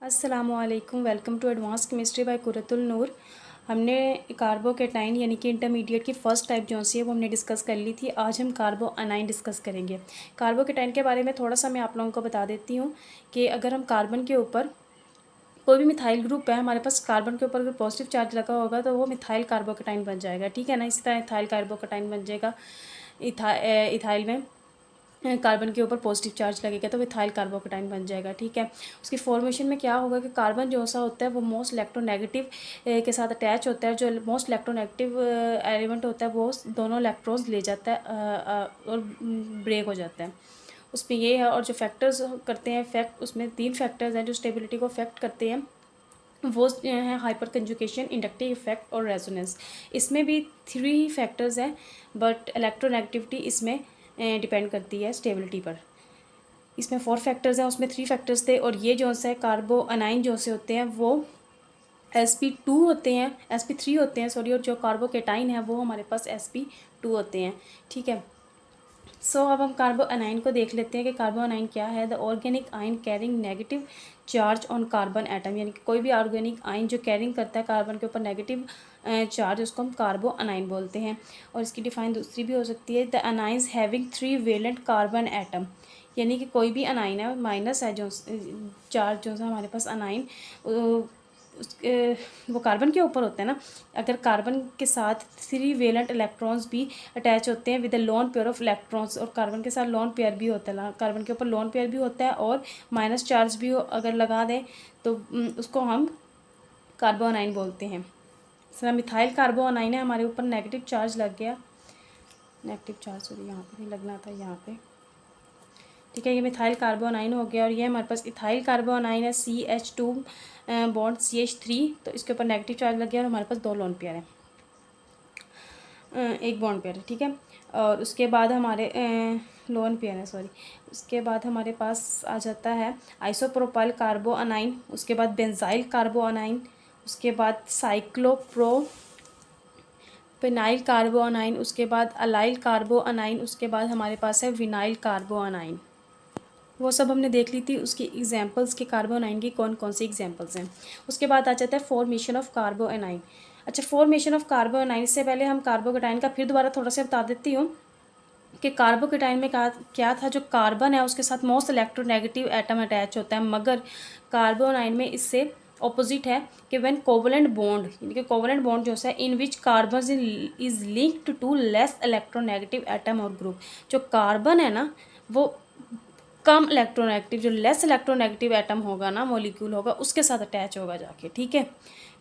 अस्सलामुअलैकुम, welcome to advance chemistry by Qurratul Noor. हमने carbocation यानी कि इंटरमीडिएट की फ़र्स्ट टाइप जो सी है वो हमने डिस्कस कर ली थी। आज हम कार्बो अनाइन डिस्कस करेंगे। कार्बोकेटाइन के बारे में थोड़ा सा मैं आप लोगों को बता देती हूँ कि अगर हम कार्बन के ऊपर कोई भी मिथाइल ग्रुप है, हमारे पास कार्बन के ऊपर अगर पॉजिटिव चार्ज लगा होगा तो वो मिथाइल कार्बोकेटाइन बन जाएगा। ठीक है ना। इसी तरह इथाइल कार्बोकेटाइन बन जाएगा। इथाइल में कार्बन के ऊपर पॉजिटिव चार्ज लगेगा तो इथाइल कार्बोकेटाइन बन जाएगा। ठीक है। उसकी फॉर्मेशन में क्या होगा कि कार्बन जो सा होता है वो मोस्ट इलेक्ट्रोनेगेटिव के साथ अटैच होता है। जो मोस्ट इलेक्ट्रोनेगेटिव एलिमेंट होता है वो दोनों इलेक्ट्रॉन्स ले जाता है और ब्रेक हो जाता है। उसमें ये है। और जो फैक्टर्स करते हैं इफेक्ट, उसमें 3 फैक्टर्स हैं जो स्टेबिलिटी को अफेक्ट करते हैं। वो हैं हाइपर कंजुगेशन, इंडक्टिव इफेक्ट और रेजोनेंस। इसमें भी 3 ही फैक्टर्स हैं, बट इलेक्ट्रोनेगेटिविटी इसमें डिपेंड करती है स्टेबिलिटी पर। इसमें 4 फैक्टर्स हैं, उसमें 3 फैक्टर्स थे। और ये जो है कार्बो अनाइन जो से होते हैं वो sp2 होते हैं, sp3 होते हैं सॉरी। और जो कार्बोकेटाइन है वो हमारे पास sp2 होते हैं। ठीक है। अब हम कार्बो अनाइन को देख लेते हैं कि कार्बो अनाइन क्या है। द ऑर्गेनिक आइन carrying negative charge on carbon atom, यानी कि कोई भी ऑर्गेनिक आइन जो कैरिंग करता है कार्बन के ऊपर नेगेटिव चार्ज, उसको हम कार्बो अनाइन बोलते हैं। और इसकी डिफाइन दूसरी भी हो सकती है, the anions having 3 valent carbon atom, यानी कि कोई भी अनाइन है माइनस है जो चार्ज जो है हमारे पास अनाइन वो कार्बन के ऊपर होता है ना। अगर कार्बन के साथ 3 वेलेंट इलेक्ट्रॉन्स भी अटैच होते हैं with a lone pair of electrons, और कार्बन के साथ लोन पेयर भी होता है, कार्बन के ऊपर लोन पेयर भी होता है और माइनस चार्ज भी अगर लगा दें तो उसको हम कार्बो अनाइन बोलते हैं। सर मिथाइल कार्बो अनाइन है, हमारे ऊपर नेगेटिव चार्ज लग गया, नेगेटिव चार्ज सॉरी यहाँ पे नहीं लगना था, यहाँ पे। ठीक है। ये मिथाइल कार्बो अनाइन हो गया। और ये हमारे पास इथाइल कार्बो अनाइन है, CH2 बॉन्ड CH3, तो इसके ऊपर नेगेटिव चार्ज लग गया और हमारे पास 2 लोन पेयर है, एक बॉन्ड पेयर है। ठीक है। और उसके बाद हमारे लोन पेयर है सॉरी। उसके बाद हमारे पास आ जाता है आइसोप्रोपाइल कार्बो अनाइन, उसके बाद बेंजाइल कार्बो अनाइन, उसके बाद साइक्लोप्रोपेनाइल कार्बो अनाइन, उसके बाद अलाइल कार्बो अनाइन, उसके बाद हमारे पास है विनाइल कार्बो अनाइन। वो सब हमने देख ली थी। उसकी एग्जांपल्स के कार्बो अनाइन की कौन कौन सी एग्जांपल्स हैं। उसके बाद आ जाता है फॉर्मेशन ऑफ कार्बो अनाइन। अच्छा, फॉर्मेशन ऑफ कार्बो अनाइन से पहले हम कार्बोकेटाइन का फिर दोबारा थोड़ा सा बता देती हूँ कि कार्बोकेटाइन में क्या था। जो कार्बन है उसके साथ मोस्ट इलेक्ट्रोनेगेटिव एटम अटैच होता है, मगर कार्बो अनाइन में इससे ऑपोजिट है कि व्हेन कोवलेंट बॉन्ड, यानी कि कोवलेंट बॉन्ड जो है in which carbon is linked to less electronegative atom और ग्रुप। जो कार्बन है ना वो कम इलेक्ट्रोनेगेटिव, जो लेस इलेक्ट्रोनेगेटिव एटम होगा ना, मॉलिक्यूल होगा, उसके साथ अटैच होगा जाके। ठीक है।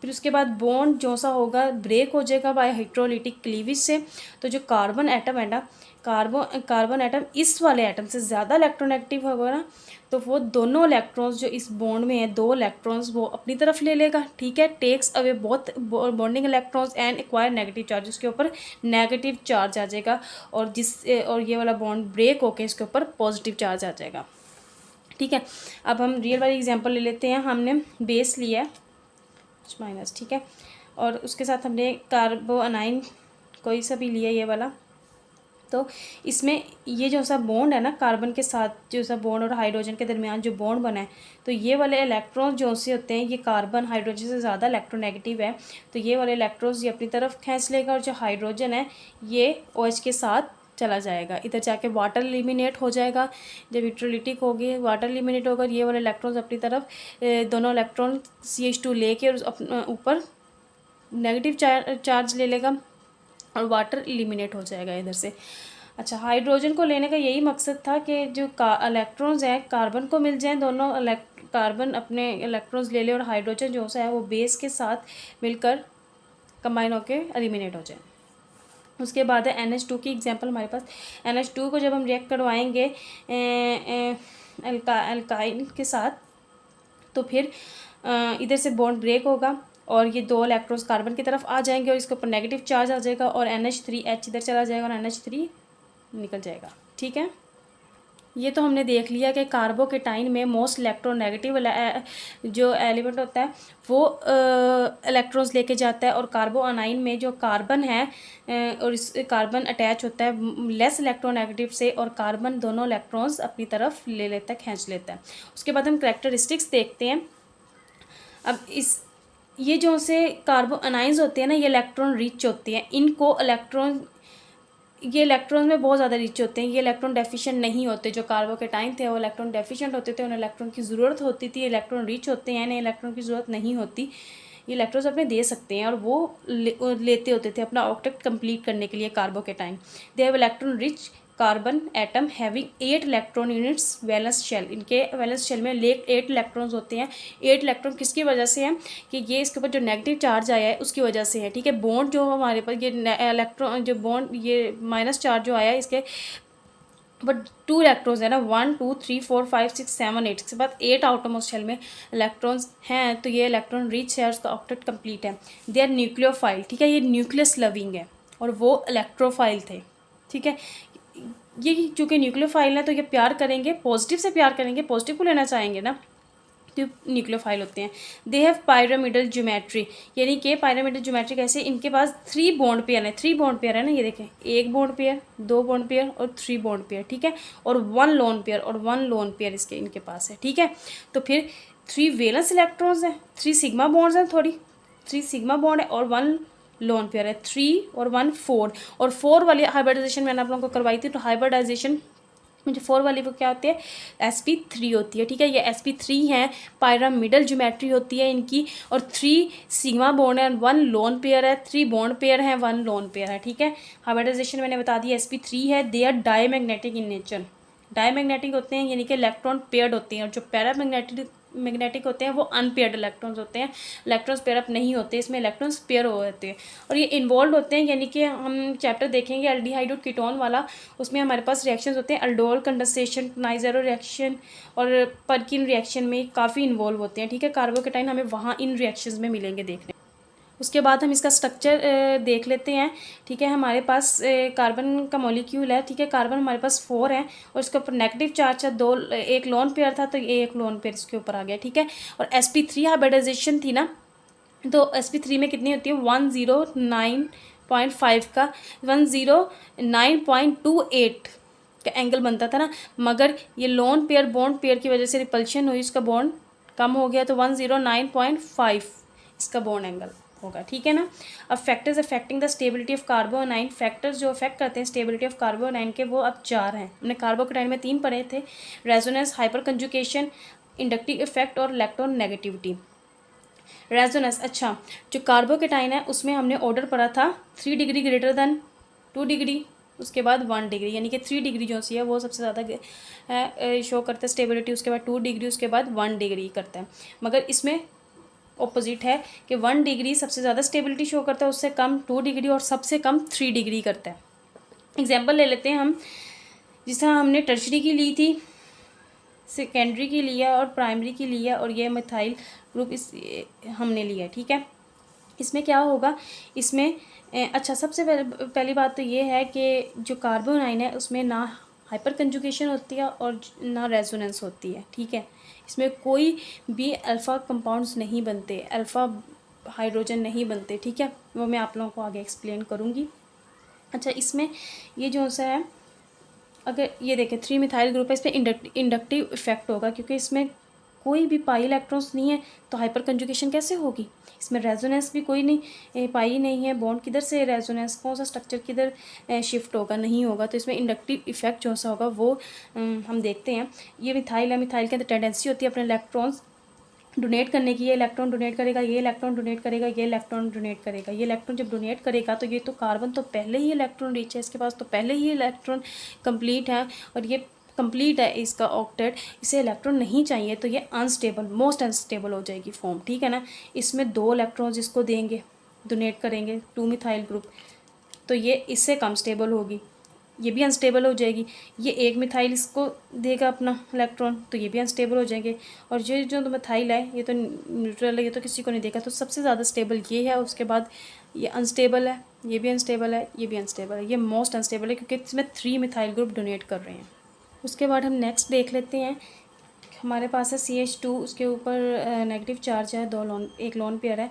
फिर उसके बाद बॉन्ड जो सा होगा ब्रेक हो जाएगा बाय हाइड्रोलिटिक क्लीवेज से। तो जो कार्बन एटम है ना, कार्बन एटम इस वाले एटम से ज़्यादा इलेक्ट्रोनेगेटिव होगा ना, तो वो दोनों इलेक्ट्रॉन्स जो इस बॉन्ड में है, 2 इलेक्ट्रॉन्स वो अपनी तरफ ले लेगा। ठीक है। Takes away both bonding electrons and acquire negative charge, उसके ऊपर नेगेटिव चार्ज आ जाएगा। और ये वाला बॉन्ड ब्रेक होके इसके ऊपर पॉजिटिव चार्ज आ जाएगा। ठीक है। अब हम रियल वाली एग्जांपल ले लेते हैं। हमने बेस लिया है माइनस, ठीक है, और उसके साथ हमने कार्बो अनाइन कोई सा भी लिया ये वाला। तो इसमें ये जो सा बॉन्ड है ना, कार्बन के साथ जो सा बॉन्ड और हाइड्रोजन के दरमियान जो बॉन्ड बना है, तो ये वाले इलेक्ट्रॉन्स जो से होते हैं ये कार्बन हाइड्रोजन से ज़्यादा इलेक्ट्रोनेगेटिव है, तो ये वाले इलेक्ट्रॉन्स ये अपनी तरफ खींच लेगा। और जो हाइड्रोजन है ये OH के साथ चला जाएगा, इधर जाके वाटर एलिमिनेट हो जाएगा। जब इलेक्ट्रोलिटिक होगी, वाटर एलिमिनेट होगा, ये वाले इलेक्ट्रॉन्स अपनी तरफ दोनों इलेक्ट्रॉन CH2 लेके और ऊपर नेगेटिव चार्ज ले लेगा और वाटर एलिमिनेट हो जाएगा इधर से। अच्छा, हाइड्रोजन को लेने का यही मकसद था कि जो इलेक्ट्रॉन्स हैं कार्बन को मिल जाएं, दोनों कार्बन अपने इलेक्ट्रॉन्स ले ले और हाइड्रोजन जो है वो बेस के साथ मिलकर कंबाइन होके एलिमिनेट हो जाए। उसके बाद है NH2 की एग्जांपल हमारे पास। NH2 को जब हम रिएक्ट करवाएंगे अल्काइन के साथ, तो फिर इधर से बॉन्ड ब्रेक होगा और ये 2 इलेक्ट्रॉन्स कार्बन की तरफ आ जाएंगे और इसके ऊपर नेगेटिव चार्ज आ जाएगा और NH3H इधर चला जाएगा और NH3 निकल जाएगा। ठीक है। ये तो हमने देख लिया कि कार्बोकेटाइन में मोस्ट इलेक्ट्रोनेगेटिव जो एलिमेंट होता है वो इलेक्ट्रॉन्स लेके जाता है, और कार्बो अनाइन में जो कार्बन है और इस कार्बन अटैच होता है लेस इलेक्ट्रोनेगेटिव से, और कार्बन दोनों इलेक्ट्रॉन्स अपनी तरफ ले लेता है, खींच लेता है। उसके बाद हम कैरेक्टरिस्टिक्स देखते हैं अब ये जो से कार्बो अनाइंस होते हैं ना, ये इलेक्ट्रॉन रिच होते हैं, इनको ये इलेक्ट्रॉन में बहुत ज़्यादा रिच होते हैं, ये इलेक्ट्रॉन डेफिशिएंट नहीं होते। जो कार्बोकेटाइन थे वो इलेक्ट्रॉन डेफिशिएंट होते थे, उन्हें इलेक्ट्रॉन की ज़रूरत होती थी। इलेक्ट्रॉन रिच होते हैं, इन्हें इलेक्ट्रॉन की ज़रूरत नहीं होती, ये इलेक्ट्रॉन्स अपने दे सकते हैं, और वो लेते होते थे अपना ऑक्टेट कंप्लीट करने के लिए carbocation. They have electron rich carbon atom having 8 electron units valence shell. इनके वैलेंस शेल में 8 इलेक्ट्रॉन्स होते हैं। 8 इलेक्ट्रॉन किसकी वजह से हैं कि ये इसके ऊपर जो नेगेटिव चार्ज आया है उसकी वजह से है, ठीक है। बॉन्ड जो हमारे पास ये इलेक्ट्रॉन जो बॉन्ड ये माइनस चार्ज जो आया है इसके बट 2 इलेक्ट्रॉन्स है ना, 1 2 3 4 5 6 7 8 इसके बाद 8 आउटरमोस्ट शेल में इलेक्ट्रॉन्स हैं, तो ये इलेक्ट्रॉन रिच है, उसका ऑक्टेट कंप्लीट है। दे आर न्यूक्लियोफाइल, ठीक है, ये न्यूक्लियस लविंग है और वो इलेक्ट्रोफाइल थे, ठीक है। ये चूँकि न्यूक्लियोफाइल है तो ये प्यार करेंगे, पॉजिटिव से प्यार करेंगे, पॉजिटिव को लेना चाहेंगे ना, तो न्यूक्लियोफाइल होते हैं। दे हैव पायरामिडल ज्योमेट्री, यानी कि पायरामिडल ज्योमेट्री कैसे, इनके पास 3 बॉन्ड पेयर है, 3 बॉन्ड पेयर है ना, ये देखें, 1 बॉन्ड पेयर, 2 बॉन्ड पेयर और 3 बॉन्ड पेयर, ठीक है, और 1 लोन पेयर और 1 लोन पेयर इनके पास है, ठीक है। तो फिर 3 वैलेंस इलेक्ट्रॉन्स हैं, 3 सिग्मा बॉन्ड्स हैं, 3 सिग्मा बॉन्ड है और 1 लोन पेयर है, 3 और 1 4, और 4 वाली हाइब्रिडाइजेशन मैंने आप लोगों को करवाई थी, तो हाइब्रिडाइजेशन जो 4 वाली वो क्या होती है, sp3 होती है, ठीक है। ये sp3 है, पायरामिडल ज्योमेट्री होती है इनकी, और 3 सिग्मा बॉन्ड है, 1 लोन पेयर है, 3 बॉन्ड पेयर है, 1 लोन पेयर है, ठीक है। हाइब्रिडाइजेशन मैंने बता दी sp3 है। They are diamagnetic in nature, diamagnetic होते हैं यानी कि इलेक्ट्रॉन पेयर्ड होते हैं, और जो पैरामैग्नेटिक होते हैं वो अनपेयर्ड इलेक्ट्रॉन्स होते हैं, इलेक्ट्रॉन्स पेयर अप नहीं होते, इसमें इलेक्ट्रॉन्स पेयर हो जाते हैं। और ये इन्वॉल्व होते हैं, यानी कि हम चैप्टर देखेंगे एल्डिहाइड और कीटोन वाला, उसमें हमारे पास रिएक्शंस होते हैं, अल्डोल कंडेंसेशन, नाइजेरो रिएक्शन और परकिन रिएक्शन में काफ़ी इन्वॉल्व होते हैं, ठीक है। कार्बोकेटाइन हमें वहाँ इन रिएक्शंस में मिलेंगे देखने। उसके बाद हम इसका स्ट्रक्चर देख लेते हैं, ठीक है। हमारे पास कार्बन का मॉलिक्यूल है, ठीक है, कार्बन हमारे पास 4 है और इसके ऊपर नेगेटिव चार्ज है, 2 एक लोन पेयर था तो ये 1 लोन पेयर इसके ऊपर आ गया, ठीक है। और sp3 हाइब्रिडाइजेशन थी ना, तो sp3 में कितनी होती है, 109.5 का 109.28 का एंगल बनता था ना, मगर ये लोन पेयर बॉन्ड पेयर की वजह से रिपल्शन हुई, इसका बॉन्ड कम हो गया, तो 109.5 इसका बॉन्ड एंगल होगा, ठीक है ना। अब factors affecting the stability of carbanion, factors जो अफेक्ट करते हैं स्टेबिलिटी ऑफ कार्बोनाइन के वो अब 4 हैं। हमने कार्बोकेटाइन में 3 पढ़े थे, resonance, hyper conjugation, inductive effect और इलेक्ट्रॉन नेगेटिविटी। रेजोनेंस, अच्छा, जो कार्बोकेटाइन है उसमें हमने ऑर्डर पढ़ा था 3 डिग्री ग्रेटर दैन 2 डिग्री, उसके बाद 1 डिग्री, यानी कि 3 डिग्री जो सी है वो सबसे ज़्यादा शो करता है स्टेबिलिटी, उसके बाद 2 डिग्री, उसके बाद 1 डिग्री करता है। मगर इसमें ऑपोजिट है कि 1 डिग्री सबसे ज़्यादा स्टेबिलिटी शो करता है, उससे कम 2 डिग्री और सबसे कम 3 डिग्री करता है। एग्जाम्पल ले लेते हैं हम, जिस तरह हमने टर्शरी की ली थी, सेकेंडरी की लिया और प्राइमरी की लिया, और ये मिथाइल ग्रुप इस हमने लिया, ठीक है। इसमें क्या होगा, इसमें अच्छा सबसे पहली बात तो ये है कि जो कार्बोनाइन है उसमें ना हाइपर कंजुगेशन होती है और ना रेजोनेंस होती है, ठीक है। इसमें कोई भी अल्फ़ा कंपाउंड्स नहीं बनते, अल्फ़ा हाइड्रोजन नहीं बनते, ठीक है, वो मैं आप लोगों को आगे एक्सप्लेन करूँगी। अच्छा, इसमें ये जो सा है, अगर ये देखें 3 मिथाइल ग्रुप है, इसमें इंडक्टिव इफेक्ट होगा, क्योंकि इसमें कोई भी पाई इलेक्ट्रॉन्स नहीं है, तो हाइपर कंजुगेशन कैसे होगी। इसमें रेजोनेंस भी कोई नहीं, पाई नहीं है, बॉन्ड किधर से रेजोनेंस, कौन सा स्ट्रक्चर किधर शिफ्ट होगा, नहीं होगा, तो इसमें इंडक्टिव इफेक्ट जो सा होगा वो हम देखते हैं। ये मिथाइल है, मिथाइल के अंदर टेंडेंसी होती है अपने इलेक्ट्रॉन्स डोनेट करने की, ये इलेक्ट्रॉन डोनेट करेगा, ये इलेक्ट्रॉन डोनेट करेगा, ये इलेक्ट्रॉन डोनेट करेगा। ये इलेक्ट्रॉन जब डोनेट करेगा तो ये तो कार्बन तो पहले ही इलेक्ट्रॉन रिच है, इसके पास तो पहले ही इलेक्ट्रॉन कंप्लीट है, और ये कंप्लीट है इसका ऑक्टेट, इसे इलेक्ट्रॉन नहीं चाहिए, तो ये अनस्टेबल, मोस्ट अनस्टेबल हो जाएगी फॉर्म, ठीक है ना। इसमें 2 इलेक्ट्रॉन्स इसको देंगे, डोनेट करेंगे 2 मिथाइल ग्रुप, तो ये इससे कम स्टेबल होगी, ये भी अनस्टेबल हो जाएगी। ये 1 मिथाइल इसको देगा अपना इलेक्ट्रॉन, तो ये भी अनस्टेबल हो जाएंगे। और ये जो मिथाइल है ये तो न्यूट्रल है, ये तो किसी को नहीं देगा, तो सबसे ज़्यादा स्टेबल ये है। उसके बाद ये अनस्टेबल है, ये भी अनस्टेबल है, ये भी अनस्टेबल है, ये मोस्ट अनस्टेबल है क्योंकि इसमें 3 मिथाइल ग्रुप डोनेट कर रहे हैं। उसके बाद हम नेक्स्ट देख लेते हैं, हमारे पास है CH2, उसके ऊपर नेगेटिव चार्ज है, 1 लोन पेयर है,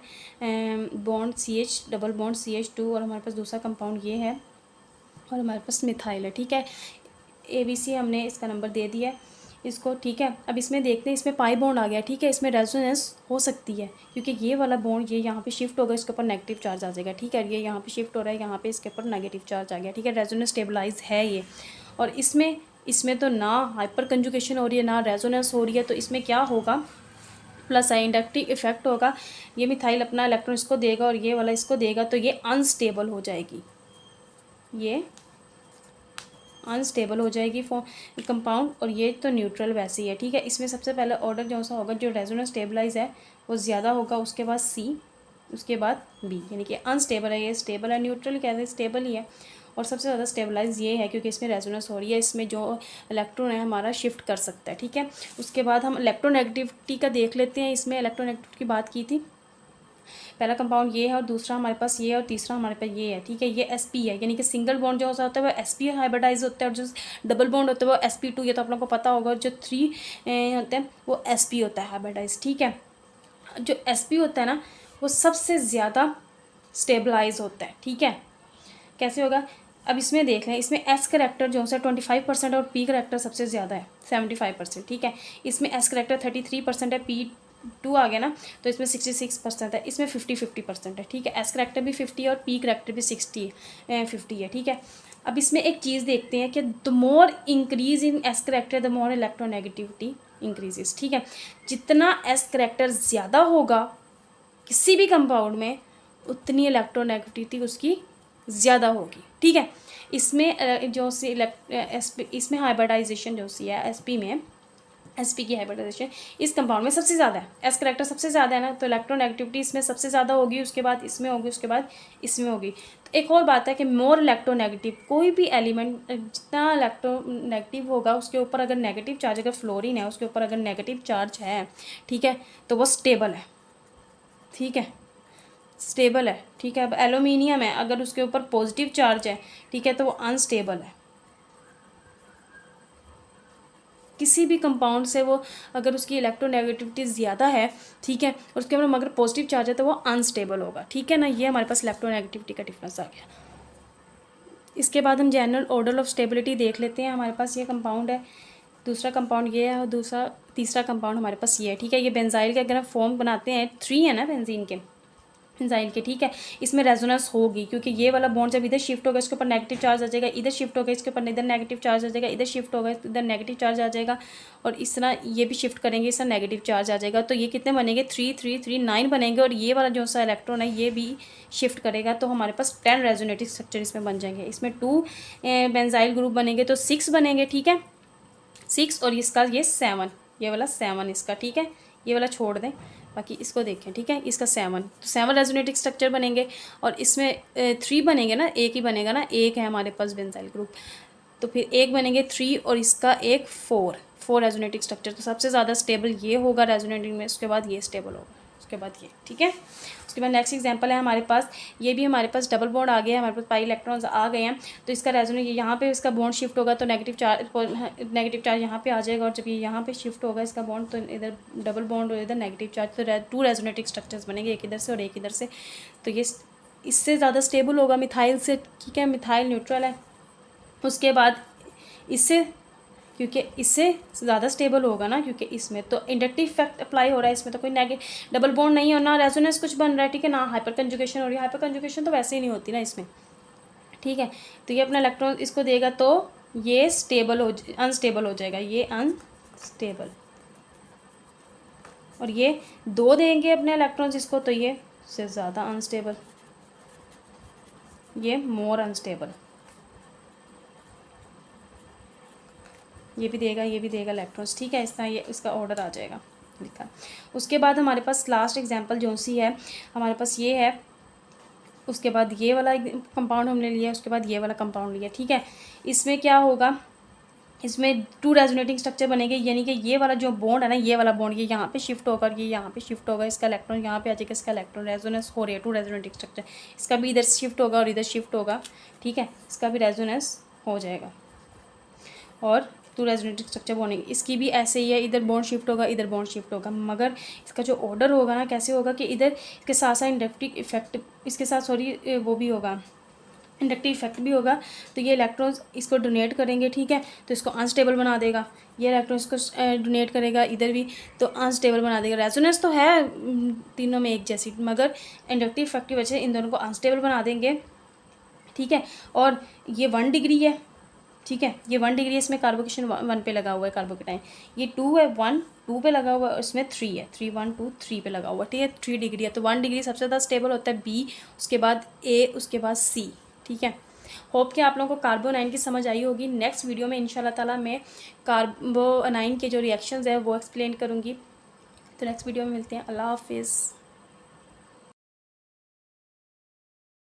bond CH, double bond CH2, और हमारे पास दूसरा कंपाउंड ये है, और हमारे पास मिथाइल है, ठीक है। ABC हमने इसका नंबर दे दिया है। इसको, ठीक है। अब इसमें देखते हैं, इसमें पाई बॉन्ड आ गया, ठीक है। इसमें रेजोनेंस हो सकती है क्योंकि ये वाला बॉन्ड ये यहाँ पे शिफ्ट होगा, इसके ऊपर नेगेटिव चार्ज आ जाएगा, ठीक है। ये यहाँ पे शिफ्ट हो रहा है, यहाँ पे इसके ऊपर नेगेटिव चार्ज आ गया, ठीक है। रेजोनेंस स्टेबलाइज है ये। और इसमें तो ना हाइपर कंजुगेशन हो रही है ना रेजोनेंस हो रही है, तो इसमें क्या होगा, प्लस आई इंडक्टिव इफेक्ट होगा। ये मिथाइल अपना इलेक्ट्रॉन इसको देगा और ये वाला इसको देगा, तो ये अनस्टेबल हो जाएगी, ये अनस्टेबल हो जाएगी कंपाउंड। और ये तो न्यूट्रल वैसे ही है, ठीक है। इसमें सबसे पहले ऑर्डर जो सा होगा, जो रेजोनेंस स्टेबलाइज है वो ज़्यादा होगा, उसके बाद सी, उसके बाद बी, यानी कि अनस्टेबल है, ये स्टेबल है, न्यूट्रल कहते हैं स्टेबल ही है। और सबसे ज़्यादा स्टेबलाइज ये है क्योंकि इसमें रेजोनेंस हो रही है, इसमें जो इलेक्ट्रॉन है हमारा शिफ्ट कर सकता है, ठीक है। उसके बाद हम इलेक्ट्रोनेगेटिविटी का देख लेते हैं। इसमें इलेक्ट्रोनेगेटिविटी की बात की थी, पहला कंपाउंड ये है और दूसरा हमारे पास ये है और तीसरा हमारे पास ये है, ठीक है। ये sp है, यानी कि सिंगल बॉन्ड जो होता है वो sp हाइब्रिडाइज होता है, और जो डबल बॉन्ड होता है वो sp2, ये तो आप लोगों को पता होगा। जो 3 होते हैं वो sp होता है हाइब्रिडाइज, ठीक है। जो sp होता है ना वो सबसे ज़्यादा स्टेबलाइज होता है, ठीक है। कैसे होगा, अब इसमें देख लें, इसमें एस करेक्टर जो है 25% और पी करेक्टर सबसे ज़्यादा है 75%, ठीक है। इसमें एस करेक्टर 33% है, P2 आ गया ना, तो इसमें 66% है, इसमें 50-50% है, ठीक है। एस करेक्टर भी 50 और पी करेक्टर भी 50 है, ठीक है। अब इसमें एक चीज़ देखते हैं कि the more increase in S character the more electronegativity increases, ठीक है। जितना एस करेक्टर ज़्यादा होगा किसी भी कंपाउंड में, उतनी इलेक्ट्रोनेगेटिविटी उसकी ज़्यादा होगी, ठीक है। इसमें जो सी इसमें हाइब्रिडाइजेशन जो सी है sp में, sp की हाइब्रिडाइजेशन इस कंपाउंड में सबसे ज़्यादा है, एस करेक्टर सबसे ज़्यादा है ना, तो इलेक्ट्रोनेगेटिविटी इसमें सबसे ज़्यादा होगी, उसके बाद इसमें होगी, उसके बाद इसमें होगी। तो एक और बात है कि मोर इलेक्ट्रोनेगेटिव, कोई भी एलिमेंट जितना इलेक्ट्रोनेगेटिव होगा उसके ऊपर अगर नेगेटिव चार्ज, अगर फ्लोरीन है उसके ऊपर अगर नेगेटिव चार्ज है, ठीक है, तो वो स्टेबल है, ठीक है, स्टेबल है, ठीक है। अब एल्यूमिनियम है, अगर उसके ऊपर पॉजिटिव चार्ज है, ठीक है, तो वो अनस्टेबल है। किसी भी कंपाउंड से वो अगर उसकी इलेक्ट्रोनेगेटिविटी ज़्यादा है, ठीक है, और उसके ऊपर मगर पॉजिटिव चार्ज है, तो वो अनस्टेबल होगा, ठीक है ना। ये हमारे पास इलेक्ट्रोनेगेटिविटी का डिफरेंस आ गया। इसके बाद हम जनरल ऑर्डर ऑफ स्टेबिलिटी देख लेते हैं। हमारे पास ये कंपाउंड है, दूसरा कंपाउंड ये है और तीसरा कंपाउंड हमारे पास ये है, ठीक है। ये बेंजाइल के अगर हम फॉर्म बनाते हैं 3 है ना बेंजीन के, बेंजाइल के, ठीक है। इसमें रेजोनेंस होगी क्योंकि ये वाला बॉन्ड जब इधर शिफ्ट होगा इसके ऊपर नेगेटिव चार्ज आ जाएगा, इधर शिफ्ट होगा इसके ऊपर इधर नेगेटिव चार्ज आ जाएगा, इधर शिफ्ट होगा इधर नेगेटिव चार्ज आ जाएगा, और इस तरह ये भी शिफ्ट करेंगे, इस तरह नेगेटिव चार्ज आ जाएगा। तो ये कितने बनेंगे, 3 3 3 9 बनेंगे, और ये वाला जो सा इलेक्ट्रॉन है ये भी शिफ्ट करेगा, तो हमारे पास 10 रेजोनेटिव स्ट्रक्चर इसमें बन जाएंगे। इसमें 2 बेंजाइल ग्रुप बनेंगे तो 6 बनेंगे, ठीक है, 6, और इसका ये 7, ये वाला 7 इसका, ठीक है। ये वाला छोड़ दें, बाकी इसको देखें, ठीक है। इसका 7, तो 7 रेजोनेटिव स्ट्रक्चर बनेंगे, और इसमें 3 बनेंगे ना, एक ही बनेगा ना, एक है हमारे पास बेंजाइल ग्रुप, तो फिर एक बनेंगे 3 और इसका एक 4 रेजोनेटिव स्ट्रक्चर। तो सबसे ज़्यादा स्टेबल ये होगा रेजोनेटिव में, उसके बाद ये स्टेबल होगा, उसके बाद ये, ठीक है। उसके बाद नेक्स्ट एग्जांपल है हमारे पास, ये भी हमारे पास डबल बॉन्ड आ गया है, हमारे पास पाई इलेक्ट्रॉन्स आ गए हैं, तो इसका रेजोनेट यहाँ पे इसका बॉन्ड शिफ्ट होगा तो नेगेटिव चार्ज यहाँ पे आ जाएगा, और जब ये यहाँ पे शिफ्ट होगा इसका बॉन्ड तो इधर डबल बॉन्ड और इधर नेगेटिव चार्ज, तो 2 रेजोनेटिव स्ट्रक्चर्स बनेंगे, एक इधर से और एक इधर से। तो ये इससे ज़्यादा स्टेबल होगा मिथाइल से, ठीक है, मिथाइल न्यूट्रल है। उसके बाद इससे, क्योंकि इससे ज़्यादा स्टेबल होगा ना, क्योंकि इसमें तो इंडक्टिव इफेक्ट अप्लाई हो रहा है, इसमें तो कोई डबल बॉन्ड नहीं है और ना रेजोनेंस कुछ बन रहा है, ठीक है, ना हाइपर कंजुगेशन हो रही है, हाइपर कंजुगेशन तो वैसे ही नहीं होती ना इसमें, ठीक है। तो ये अपना इलेक्ट्रॉन इसको देगा तो ये अनस्टेबल हो जाएगा, ये अनस्टेबल, और ये 2 देंगे अपने इलेक्ट्रॉन्स इसको, तो ये से ज़्यादा अनस्टेबल, ये मोर अनस्टेबल, ये भी देगा इलेक्ट्रॉन्स, ठीक है। इस तरह ये इसका ऑर्डर आ जाएगा लिखा। उसके बाद हमारे पास लास्ट एग्जांपल जो सी है हमारे पास ये है, उसके बाद ये वाला कंपाउंड हमने लिया, उसके बाद ये वाला कंपाउंड लिया, ठीक है। इसमें क्या होगा, इसमें 2 रेजोनेटिंग स्ट्रक्चर बनेंगे, यानी कि ये वाला जो बॉन्ड है ना, ये वाला बॉन्ड ये यहाँ पे शिफ्ट होगा, ये यहाँ पे शिफ्ट होगा, इसका इलेक्ट्रॉन यहाँ पे आ जाएगा, इसका इलेक्ट्रॉन रेजोनेंस हो रही है 2 रेजोनेटिंग स्ट्रक्चर, इसका भी इधर शिफ्ट होगा और इधर शिफ्ट होगा, ठीक है, इसका भी रेजोनेंस हो जाएगा, और 2 रेजोनेटिव स्ट्रक्चर बनेंगे। इसकी भी ऐसे ही है, इधर बॉन्ड शिफ्ट होगा, इधर बॉन्ड शिफ्ट होगा, मगर इसका जो ऑर्डर होगा ना कैसे होगा कि इधर इसके साथ साथ इंडक्टिव इफेक्ट, इसके साथ सॉरी वो भी होगा, इंडक्टिव इफेक्ट भी होगा। तो ये इलेक्ट्रॉन्स इसको डोनेट करेंगे, ठीक है, तो इसको अनस्टेबल बना देगा। ये इलेक्ट्रॉन इसको डोनेट करेगा इधर भी, तो अनस्टेबल बना देगा। रेजोनेंस तो है तीनों में एक जैसी, मगर इंडक्टिव इफेक्ट की वजह से इन दोनों को अनस्टेबल बना देंगे, ठीक है। और ये 1 डिग्री है, ठीक है, ये 1 डिग्री है, इसमें कार्बोकेशन 1 पे लगा हुआ है कार्बोकेटाइन। ये 2 है, 1 2 पे लगा हुआ है, इसमें 3 है, 3 1 2 3 पे लगा हुआ है, ठीक है, 3 डिग्री है। तो 1 डिग्री सबसे ज़्यादा स्टेबल होता है बी, उसके बाद ए, उसके बाद सी, ठीक है। होप कि आप लोगों को कार्बोनाइन की समझ आई होगी। नेक्स्ट वीडियो में इंशाल्लाह ताला मैं कार्बोनाइन के जो रिएक्शंस है वो एक्सप्लेन करूँगी। तो नेक्स्ट वीडियो में मिलते हैं। अल्लाह हाफिज़।